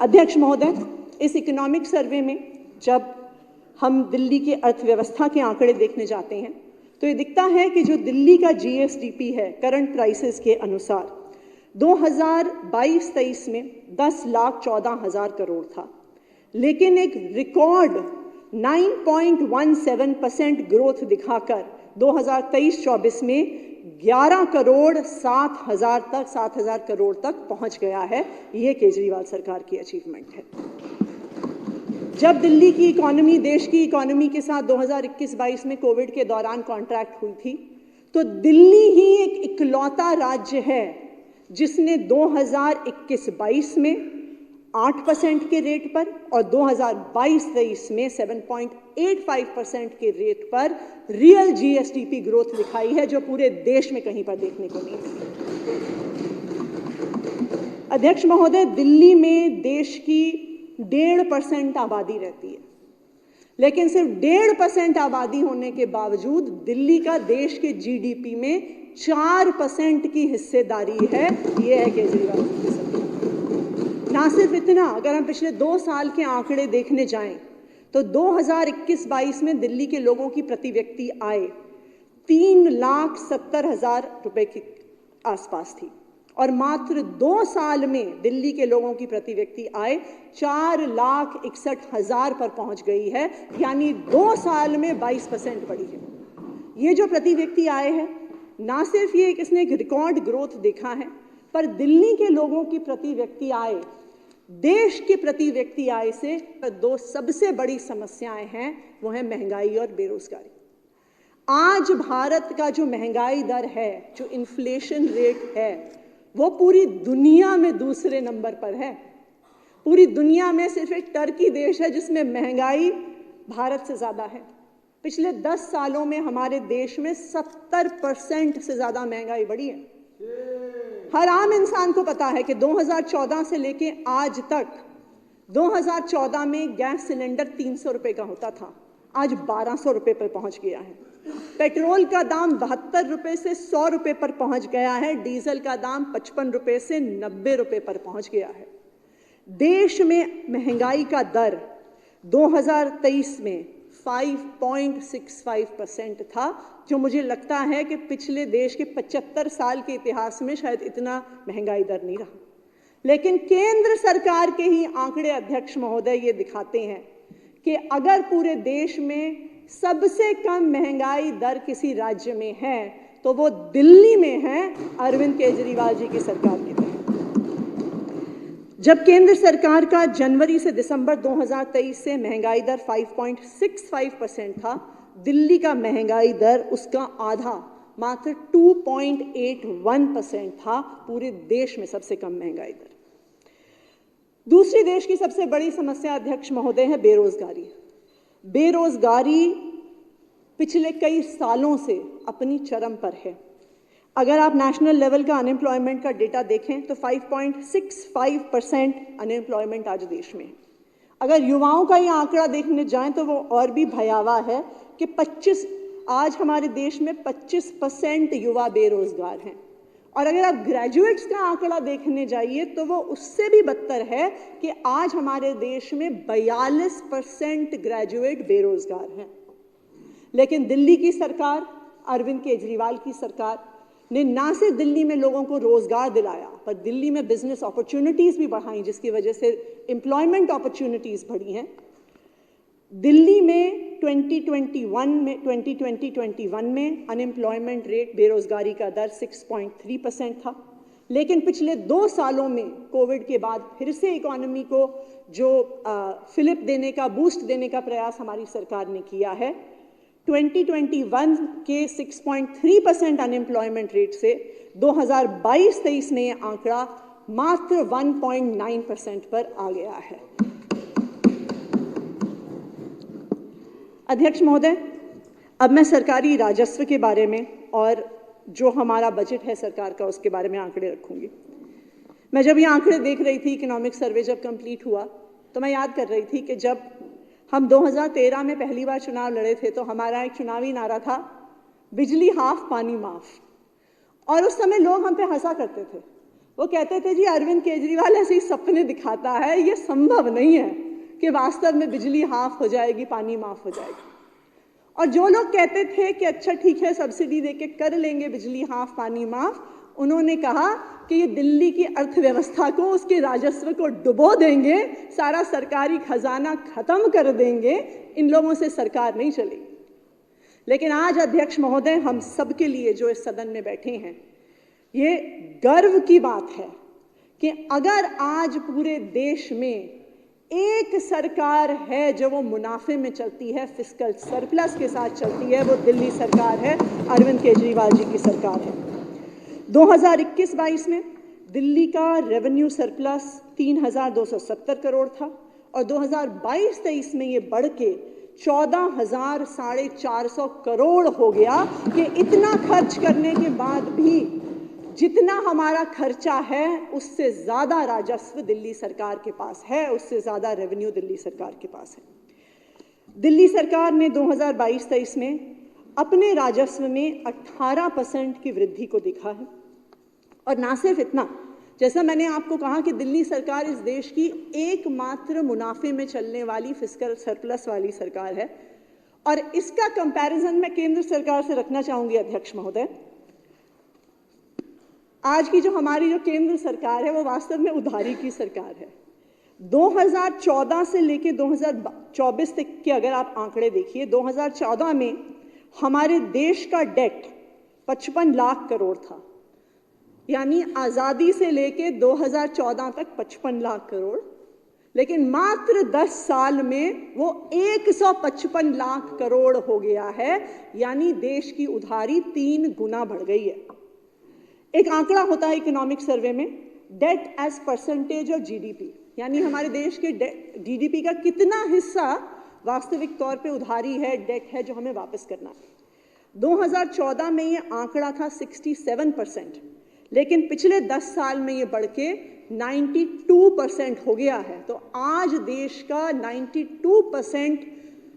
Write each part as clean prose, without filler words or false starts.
अध्यक्ष महोदय, इस इकोनॉमिक सर्वे में जब हम दिल्ली की अर्थव्यवस्था के आंकड़े देखने जाते हैं तो ये दिखता है कि जो दिल्ली का जीएसडीपी है करंट प्राइसेस के अनुसार 2022-23 में 10,14,000 करोड़ था, लेकिन एक रिकॉर्ड 9.17% ग्रोथ दिखाकर 2023-24 में 11,07,000 करोड़ तक पहुंच गया है। ये केजरीवाल सरकार की अचीवमेंट है। जब दिल्ली की इकोनॉमी देश की इकोनॉमी के साथ 2021-22 में कोविड के दौरान कॉन्ट्रैक्ट हुई थी, तो दिल्ली ही एक इकलौता राज्य है जिसने 2021-22 में 8% के रेट पर और 2022-23 में 7.85% के रेट पर रियल जीएसडीपी ग्रोथ दिखाई है, जो पूरे देश में कहीं पर देखने को नहीं मिली। अध्यक्ष महोदय, दिल्ली में देश की 1.5% आबादी रहती है, लेकिन सिर्फ 1.5% आबादी होने के बावजूद दिल्ली का देश के जीडीपी में 4% की हिस्सेदारी है। ये है केजरीवाल की सरकार। ना सिर्फ इतना, अगर हम पिछले 2 साल के आंकड़े देखने जाएं तो 2021-22 में दिल्ली के लोगों की प्रति व्यक्ति आय 3,70,000 रुपए के आसपास थी और मात्र 2 साल में दिल्ली के लोगों की प्रति व्यक्ति आय 4,61,000 पर पहुंच गई है, यानी 2 साल में 22% बढ़ी है। ये जो प्रति व्यक्ति आय है, ना सिर्फ ये इसने एक रिकॉर्ड ग्रोथ देखा है, पर दिल्ली के लोगों की प्रति व्यक्ति आय देश की प्रति व्यक्ति आय से 2 सबसे बड़ी समस्याएं हैं, वो है महंगाई और बेरोजगारी। आज भारत का जो महंगाई दर है, जो इन्फ्लेशन रेट है, वो पूरी दुनिया में दूसरे नंबर पर है। पूरी दुनिया में सिर्फ एक टर्की देश है जिसमें महंगाई भारत से ज्यादा है। पिछले 10 सालों में हमारे देश में 70% से ज्यादा महंगाई बढ़ी है। हर आम इंसान को पता है कि 2014 से लेके आज तक, 2014 में गैस सिलेंडर 300 रुपए का होता था, आज 1200 रुपए पर पहुंच गया है। पेट्रोल का दाम 72 रुपए से 100 रुपए पर पहुंच गया है। डीजल का दाम 55 रुपए से 90 रुपए पर पहुंच गया है। देश में महंगाई का दर 2023 में 5.65% था, जो मुझे लगता है कि पिछले देश के 75 साल के इतिहास में शायद इतना महंगाई दर नहीं रहा। लेकिन केंद्र सरकार के ही आंकड़े, अध्यक्ष महोदय, ये दिखाते हैं कि अगर पूरे देश में सबसे कम महंगाई दर किसी राज्य में है तो वो दिल्ली में है, अरविंद केजरीवाल जी की सरकार के तहत। जब केंद्र सरकार का जनवरी से दिसंबर 2023 से महंगाई दर 5.65% था, दिल्ली का महंगाई दर उसका आधा, मात्र 2.81% था। पूरे देश में सबसे कम महंगाई दर। दूसरी देश की सबसे बड़ी समस्या, अध्यक्ष महोदय, है बेरोजगारी। बेरोजगारी पिछले कई सालों से अपनी चरम पर है। अगर आप नेशनल लेवल का अनएम्प्लॉयमेंट का डेटा देखें तो 5.65% अनएम्प्लॉयमेंट आज देश में है। अगर युवाओं का ये आंकड़ा देखने जाएं तो वो और भी भयावह है कि आज हमारे देश में 25% युवा बेरोजगार हैं। और अगर आप ग्रेजुएट्स का आंकड़ा देखने जाइए तो वो उससे भी बदतर है कि आज हमारे देश में 42% ग्रेजुएट बेरोजगार हैं। लेकिन दिल्ली की सरकार, अरविंद केजरीवाल की सरकार ने ना सिर्फ दिल्ली में लोगों को रोजगार दिलाया, पर दिल्ली में बिजनेस अपॉर्चुनिटीज भी बढ़ाई, जिसकी वजह से एम्प्लॉयमेंट अपॉर्चुनिटीज बढ़ी हैं। दिल्ली में 2020-21 में अनएम्प्लॉयमेंट रेट, बेरोजगारी का दर 6.3% था, लेकिन पिछले 2 सालों में कोविड के बाद फिर से इकोनॉमी को जो फिलिप देने का, बूस्ट देने का प्रयास हमारी सरकार ने किया है। 2021 के 6.3% अनएम्प्लॉयमेंट रेट से 2022-23 में यह आंकड़ा मात्र 1.9% पर आ गया है। अध्यक्ष महोदय, अब मैं सरकारी राजस्व के बारे में और जो हमारा बजट है सरकार का, उसके बारे में आंकड़े रखूंगी। मैं जब ये आंकड़े देख रही थी, इकोनॉमिक सर्वे जब कंप्लीट हुआ, तो मैं याद कर रही थी कि जब हम 2013 में पहली बार चुनाव लड़े थे तो हमारा एक चुनावी नारा था, बिजली हाफ पानी माफ। और उस समय लोग हम पे हंसा करते थे वो कहते थे जी अरविंद केजरीवाल ऐसे ही सपने दिखाता है, ये संभव नहीं है कि वास्तव में बिजली हाफ हो जाएगी, पानी माफ हो जाएगी। और जो लोग कहते थे कि अच्छा ठीक है सब्सिडी देके कर लेंगे बिजली हाफ पानी माफ, उन्होंने कहा कि ये दिल्ली की अर्थव्यवस्था को, उसके राजस्व को डुबो देंगे, सारा सरकारी खजाना खत्म कर देंगे, इन लोगों से सरकार नहीं चलेगी। लेकिन आज अध्यक्ष महोदय, हम सबके लिए जो इस सदन में बैठे हैं, ये गर्व की बात है कि अगर आज पूरे देश में एक सरकार है जो वो मुनाफे में चलती है, फिस्कल सरप्लस के साथ चलती है, वो दिल्ली सरकार है, अरविंद केजरीवाल जी की सरकार है। 2021-22 में दिल्ली का रेवेन्यू सरप्लस 3,270 करोड़ था और 2022-23 में ये बढ़ के 14,450 करोड़ हो गया कि इतना खर्च करने के बाद भी जितना हमारा खर्चा है उससे ज़्यादा राजस्व दिल्ली सरकार के पास है, उससे ज़्यादा रेवेन्यू दिल्ली सरकार के पास है। दिल्ली सरकार ने 2022-23 में अपने राजस्व में 18% की वृद्धि को देखा है। और ना सिर्फ इतना, जैसा मैंने आपको कहा कि दिल्ली सरकार इस देश की एकमात्र मुनाफे में चलने वाली फिस्कल सरप्लस वाली सरकार है, और इसका कंपैरिजन मैं केंद्र सरकार से रखना चाहूंगी अध्यक्ष महोदय। आज की जो हमारी जो केंद्र सरकार है वो वास्तव में उधारी की सरकार है। 2014 से लेके 2024 तक के अगर आप आंकड़े देखिए, 2014 में हमारे देश का डेट 55 लाख करोड़ था, यानी आज़ादी से लेके 2014 तक 55 लाख करोड़, लेकिन मात्र 10 साल में वो 155 लाख करोड़ हो गया है, यानी देश की उधारी 3 गुना बढ़ गई है। एक आंकड़ा होता है इकोनॉमिक सर्वे में, debt as percentage of GDP, यानी हमारे देश के जीडीपी का कितना हिस्सा वास्तविक तौर पे उधारी है, डेट है जो हमें वापस करना है। 2014 में ये आंकड़ा था 67%, लेकिन पिछले 10 साल में ये बढ़ के 92% हो गया है। तो आज देश का 92%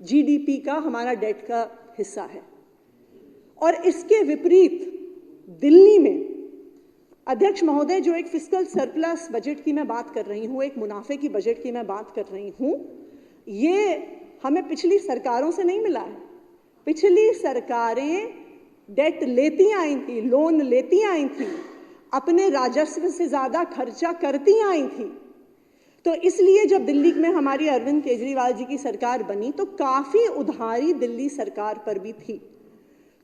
जीडीपी का हमारा डेट का हिस्सा है। और इसके विपरीत दिल्ली में अध्यक्ष महोदय, जो एक फिस्कल सरप्लस बजट की मैं बात कर रही हूँ, एक मुनाफे की बजट की मैं बात कर रही हूँ, ये हमें पिछली सरकारों से नहीं मिला है। पिछली सरकारें डेट लेती आई थी, लोन लेती आई थी, अपने राजस्व से ज्यादा खर्चा करती आई थी। तो इसलिए जब दिल्ली में हमारी अरविंद केजरीवाल जी की सरकार बनी तो काफी उधारी दिल्ली सरकार पर भी थी।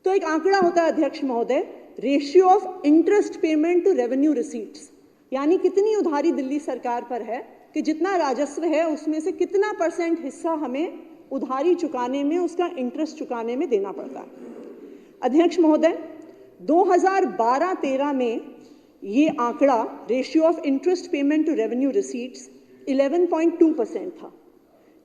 तो एक आंकड़ा होता है अध्यक्ष महोदय, ratio of interest payment to revenue receipts, यानी कितनी उधारी दिल्ली सरकार पर है कि जितना राजस्व है उसमें से कितना % हिस्सा हमें उधारी चुकाने में, उसका इंटरेस्ट चुकाने में देना पड़ता है। अध्यक्ष महोदय, 2012-13 में ये आंकड़ा ratio of interest payment to revenue receipts 11.2% था,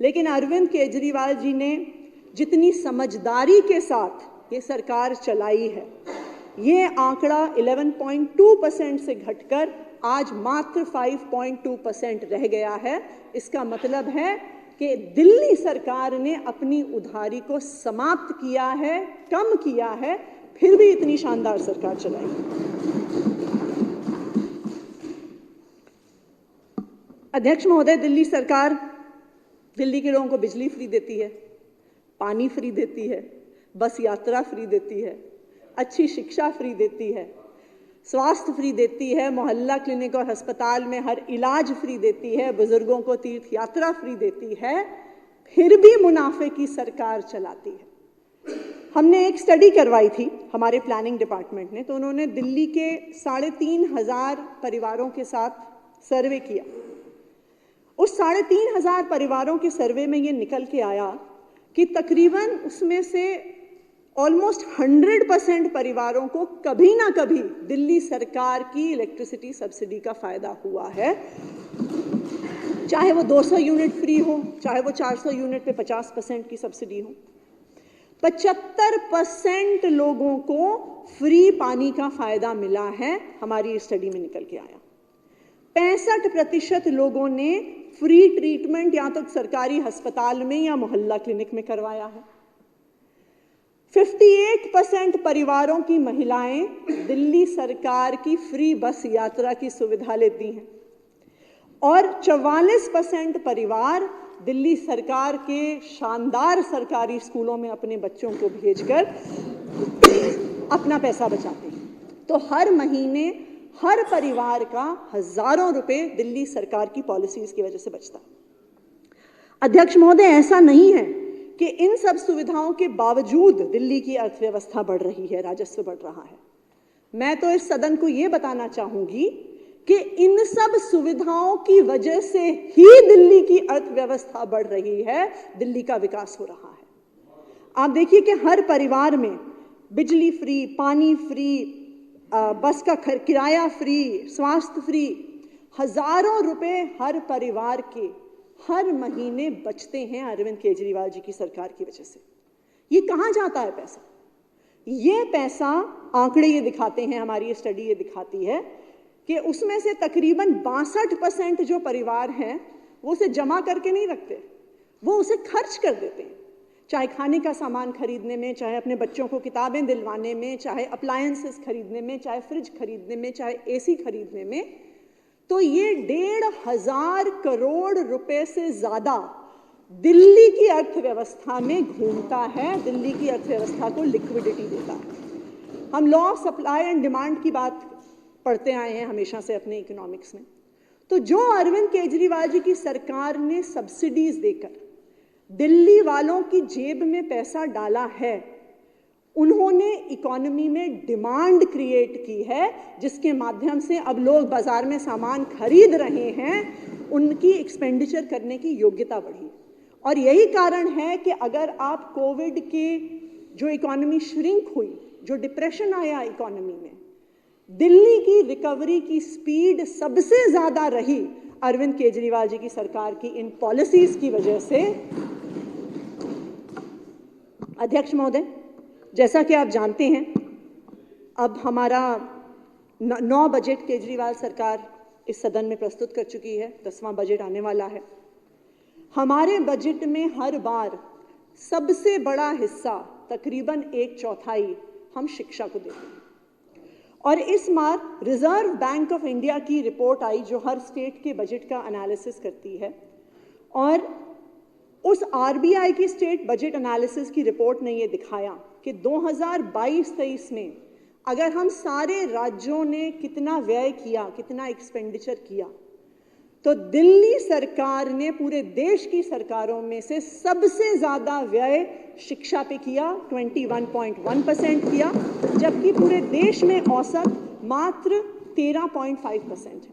लेकिन अरविंद केजरीवाल जी ने जितनी समझदारी के साथ ये सरकार चलाई है, ये आंकड़ा 11.2% से घटकर आज मात्र 5.2% रह गया है। इसका मतलब है कि दिल्ली सरकार ने अपनी उधारी को समाप्त किया है, कम किया है, फिर भी इतनी शानदार सरकार चलाई। अध्यक्ष महोदय, दिल्ली सरकार दिल्ली के लोगों को बिजली फ्री देती है, पानी फ्री देती है, बस यात्रा फ्री देती है, अच्छी शिक्षा फ्री देती है, स्वास्थ्य फ्री देती है, मोहल्ला क्लिनिक और अस्पताल में हर इलाज फ्री देती है, बुजुर्गों को तीर्थ यात्रा फ्री देती है, फिर भी मुनाफे की सरकार चलाती है। हमने एक स्टडी करवाई थी हमारे प्लानिंग डिपार्टमेंट ने, तो उन्होंने दिल्ली के 3,500 परिवारों के साथ सर्वे किया। उस 3,500 परिवारों के सर्वे में ये निकल के आया कि तकरीबन उसमें से ऑलमोस्ट 100% परिवारों को कभी ना कभी दिल्ली सरकार की इलेक्ट्रिसिटी सब्सिडी का फायदा हुआ है, चाहे वो 200 यूनिट फ्री हो, चाहे वो 400 यूनिट पे 50% की सब्सिडी हो। 75% लोगों को फ्री पानी का फायदा मिला है, हमारी स्टडी में निकल के आया। 65% लोगों ने फ्री ट्रीटमेंट या तो सरकारी अस्पताल में या मोहल्ला क्लिनिक में करवाया है। 58% परिवारों की महिलाएं दिल्ली सरकार की फ्री बस यात्रा की सुविधा लेती हैं और 44% परिवार दिल्ली सरकार के शानदार सरकारी स्कूलों में अपने बच्चों को भेजकर अपना पैसा बचाते हैं। तो हर महीने हर परिवार का हजारों रुपए दिल्ली सरकार की पॉलिसीज की वजह से बचता है। अध्यक्ष महोदय, ऐसा नहीं है कि इन सब सुविधाओं के बावजूद दिल्ली की अर्थव्यवस्था बढ़ रही है, राजस्व बढ़ रहा है। मैं तो इस सदन को यह बताना चाहूंगी कि इन सब सुविधाओं की वजह से ही दिल्ली की अर्थव्यवस्था बढ़ रही है, दिल्ली का विकास हो रहा है। आप देखिए कि हर परिवार में बिजली फ्री, पानी फ्री, बस का किराया फ्री, स्वास्थ्य फ्री, हजारों रुपए हर परिवार के हर महीने बचते हैं अरविंद केजरीवाल जी की सरकार की वजह से। ये कहां जाता है पैसा? ये पैसा, आंकड़े ये दिखाते हैं, हमारी ये स्टडी ये दिखाती है कि उसमें से तकरीबन 62% जो परिवार हैं वो उसे जमा करके नहीं रखते, वो उसे खर्च कर देते हैं, चाहे खाने का सामान खरीदने में, चाहे अपने बच्चों को किताबें दिलवाने में, चाहे अप्लायंसेस खरीदने में, चाहे फ्रिज खरीदने में, चाहे एसी खरीदने में। तो ये 1,500 करोड़ रुपए से ज्यादा दिल्ली की अर्थव्यवस्था में घूमता है, दिल्ली की अर्थव्यवस्था को लिक्विडिटी देता है। हम law of supply and demand की बात पढ़ते आए हैं हमेशा से अपने इकोनॉमिक्स में। तो जो अरविंद केजरीवाल जी की सरकार ने सब्सिडीज देकर दिल्ली वालों की जेब में पैसा डाला है, उन्होंने इकोनॉमी में डिमांड क्रिएट की है, जिसके माध्यम से अब लोग बाजार में सामान खरीद रहे हैं, उनकी एक्सपेंडिचर करने की योग्यता बढ़ी। और यही कारण है कि अगर आप कोविड के जो इकोनॉमी श्रिंक हुई, जो डिप्रेशन आया इकोनॉमी में, दिल्ली की रिकवरी की स्पीड सबसे ज्यादा रही अरविंद केजरीवाल जी की सरकार की इन पॉलिसीज की वजह से। अध्यक्ष महोदय, जैसा कि आप जानते हैं, अब हमारा 9 बजट केजरीवाल सरकार इस सदन में प्रस्तुत कर चुकी है, 10वां बजट आने वाला है। हमारे बजट में हर बार सबसे बड़ा हिस्सा, तकरीबन 1/4 हम शिक्षा को देते हैं। और इस बार रिजर्व बैंक ऑफ इंडिया की रिपोर्ट आई जो हर स्टेट के बजट का एनालिसिस करती है, और उस आरबीआई की स्टेट बजट एनालिसिस की रिपोर्ट ने यह दिखाया कि 2022-23 में अगर हम सारे राज्यों ने कितना व्यय किया, कितना एक्सपेंडिचर किया, तो दिल्ली सरकार ने पूरे देश की सरकारों में से सबसे ज्यादा व्यय शिक्षा पे किया, 21.1% किया, जबकि पूरे देश में औसत मात्र 13.5% है।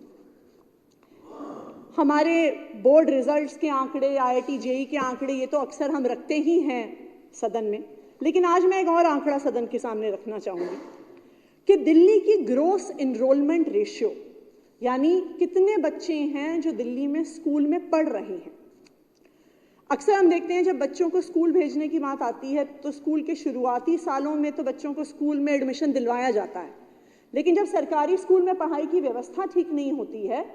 हमारे बोर्ड रिजल्ट्स के आंकड़े, आईआईटी जेईई के आंकड़े, ये तो अक्सर हम रखते ही हैं सदन में, लेकिन आज मैं एक और आंकड़ा सदन के सामने रखना चाहूंगी कि दिल्ली की ग्रोस एनरोलमेंट रेशियो, यानी कितने बच्चे हैं जो दिल्ली में स्कूल में पढ़ रहे हैं। अक्सर हम देखते हैं जब बच्चों को स्कूल भेजने की बात आती है तो स्कूल के शुरुआती सालों में तो बच्चों को स्कूल में एडमिशन दिलवाया जाता है, लेकिन जब सरकारी स्कूल में पढ़ाई की व्यवस्था ठीक नहीं होती है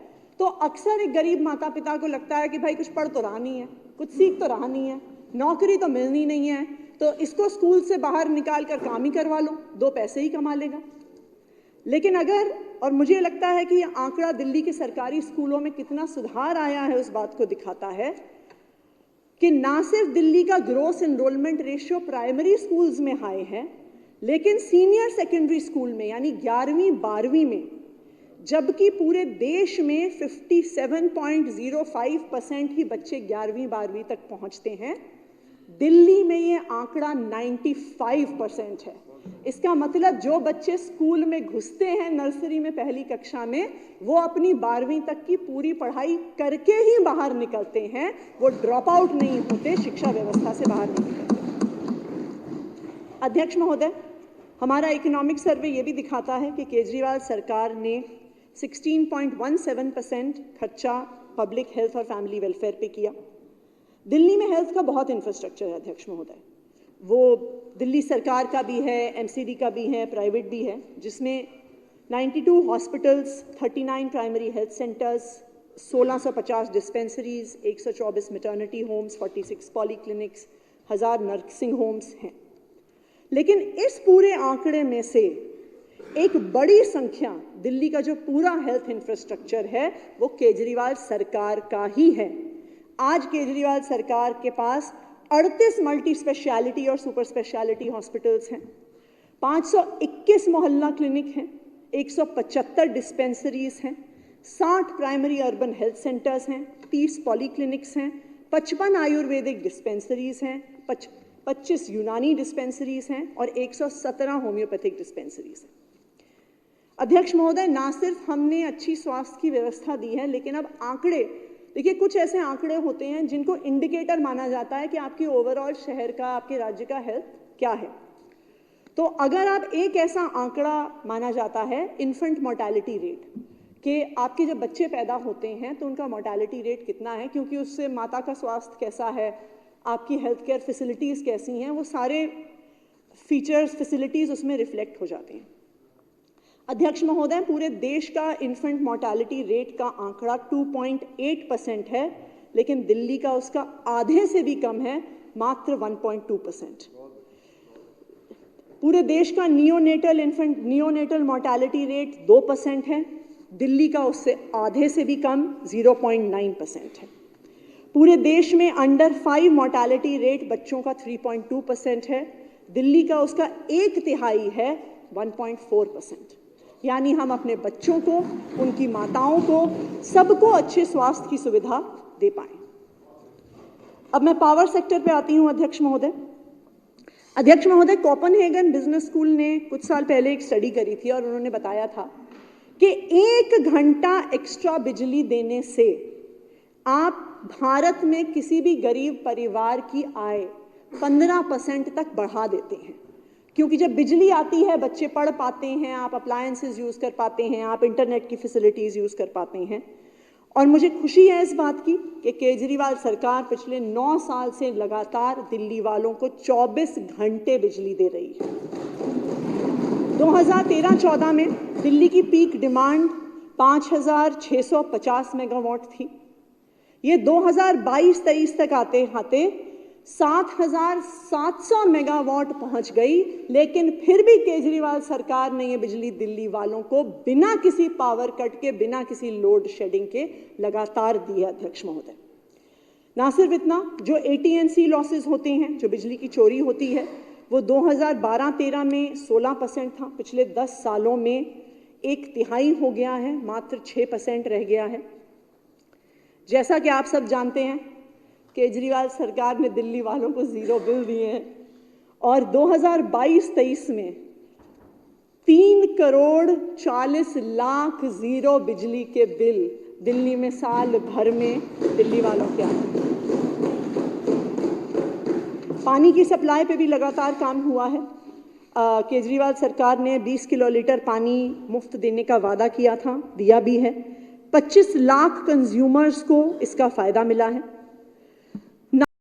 तो अक्सर एक गरीब माता पिता को लगता है कि भाई कुछ पढ़ तो रहा नहीं है, कुछ सीख तो रहा नहीं है, नौकरी तो मिलनी नहीं है, तो इसको स्कूल से बाहर निकाल कर काम ही करवा लो, 2 पैसे ही कमा लेगा। लेकिन अगर, और मुझे लगता है कि यह आंकड़ा दिल्ली के सरकारी स्कूलों में कितना सुधार आया है उस बात को दिखाता है कि ना सिर्फ दिल्ली का gross enrolment ratio primary schools में हाई है, लेकिन सीनियर सेकेंडरी स्कूल में यानी 11वीं 12वीं में, जबकि पूरे देश में 57.05% ही बच्चे 11वीं 12वीं तक पहुंचते हैं, दिल्ली में ये आंकड़ा 95% है। इसका मतलब जो बच्चे स्कूल में घुसते हैं नर्सरी में पहली कक्षा में, वो अपनी 12वीं तक की पूरी पढ़ाई करके ही बाहर निकलते हैं, वो ड्रॉप आउट नहीं होते, शिक्षा व्यवस्था से बाहर नहीं निकलते। अध्यक्ष महोदय, हमारा इकोनॉमिक सर्वे ये भी दिखाता है कि केजरीवाल सरकार ने 16.17% खर्चा पब्लिक हेल्थ और फैमिली वेलफेयर पे किया। दिल्ली में हेल्थ का बहुत इंफ्रास्ट्रक्चर है अध्यक्ष महोदय, वो दिल्ली सरकार का भी है, एमसीडी का भी है, प्राइवेट भी है, जिसमें 92 hospitals, 39 primary health centres, 1650 dispensaries, 124 maternity homes, 46 polyclinics, 1000 nursing homes हैं। लेकिन इस पूरे आंकड़े में से एक बड़ी संख्या दिल्ली का जो पूरा हेल्थ इंफ्रास्ट्रक्चर है वो केजरीवाल सरकार का ही है। आज केजरीवाल सरकार के पास 38 मल्टी स्पेशलिटी और सुपर स्पेशलिटी हॉस्पिटल्स हैं, 521 मोहल्ला क्लिनिक हैं, 175 डिस्पेंसरीज हैं, 60 प्राइमरी अर्बन हेल्थ सेंटर्स हैं, 30 पॉलीक्लिनिक्स हैं, 55 आयुर्वेदिक डिस्पेंसरीज हैं, 25 यूनानी डिस्पेंसरीज हैं और 117 होम्योपैथिक डिस्पेंसरीज हैं। अध्यक्ष महोदय, ना सिर्फ हमने अच्छी स्वास्थ्य की व्यवस्था दी है, लेकिन अब आंकड़े देखिए, कुछ ऐसे आंकड़े होते हैं जिनको इंडिकेटर माना जाता है कि आपकी ओवरऑल शहर का, आपके राज्य का हेल्थ क्या है। तो अगर आप एक ऐसा आंकड़ा माना जाता है इन्फेंट मोर्टेलिटी रेट, कि आपके जब बच्चे पैदा होते हैं तो उनका मोर्टेलिटी रेट कितना है, क्योंकि उससे माता का स्वास्थ्य कैसा है, आपकी हेल्थ केयर फैसिलिटीज़ कैसी हैं, वो सारे फीचर्स फैसिलिटीज़ उसमें रिफ्लेक्ट हो जाते हैं। अध्यक्ष महोदय, पूरे देश का इन्फेंट मोर्टेलिटी रेट का आंकड़ा 2.8% है, लेकिन दिल्ली का उसका आधे से भी कम है, मात्र 1.2%। पूरे देश का नियोनेटल मोर्टेलिटी रेट 2% है, दिल्ली का उससे आधे से भी कम 0.9% है। पूरे देश में अंडर 5 मोर्टेलिटी रेट बच्चों का 3.2% है, दिल्ली का उसका 1/3 है 1.4%। यानी हम अपने बच्चों को, उनकी माताओं को, सबको अच्छे स्वास्थ्य की सुविधा दे पाएं। अब मैं पावर सेक्टर पे आती हूं। अध्यक्ष महोदय, कोपेनहेगन बिजनेस स्कूल ने कुछ साल पहले एक स्टडी करी थी और उन्होंने बताया था कि 1 घंटा एक्स्ट्रा बिजली देने से आप भारत में किसी भी गरीब परिवार की आय 15% तक बढ़ा देते हैं। क्योंकि जब बिजली आती है, बच्चे पढ़ पाते हैं, आप अप्लायंसेस यूज़ कर पाते हैं, आप इंटरनेट की फैसिलिटीज़ यूज़ कर पाते हैं। और मुझे खुशी है इस बात की कि केजरीवाल सरकार पिछले 9 साल से लगातार दिल्ली वालों को 24 घंटे बिजली दे रही है। 2013-14 में दिल्ली की पीक डिमांड 5,650 मेगावाट थी। ये 2022-23 तक आते आते 7,700 मेगावाट पहुंच गई, लेकिन फिर भी केजरीवाल सरकार ने ये बिजली दिल्ली वालों को बिना किसी पावर कट के, बिना किसी लोड शेडिंग के लगातार दी है। अध्यक्ष महोदय, ना सिर्फ इतना, जो AT&C लॉसेस होते हैं, जो बिजली की चोरी होती है, वो 2012-13 में 16% था, पिछले 10 सालों में 1/3 हो गया है, मात्र 6% रह गया है। जैसा कि आप सब जानते हैं, केजरीवाल सरकार ने दिल्ली वालों को 0 बिल दिए हैं और 2022-23 में 3,40,00,000 0 बिजली के बिल दिल्ली में साल भर में दिल्ली वालों के आए। पानी की सप्लाई पे भी लगातार काम हुआ है। केजरीवाल सरकार ने 20 किलोलीटर पानी मुफ्त देने का वादा किया था, दिया भी है। 25 लाख कंज्यूमर्स को इसका फायदा मिला है।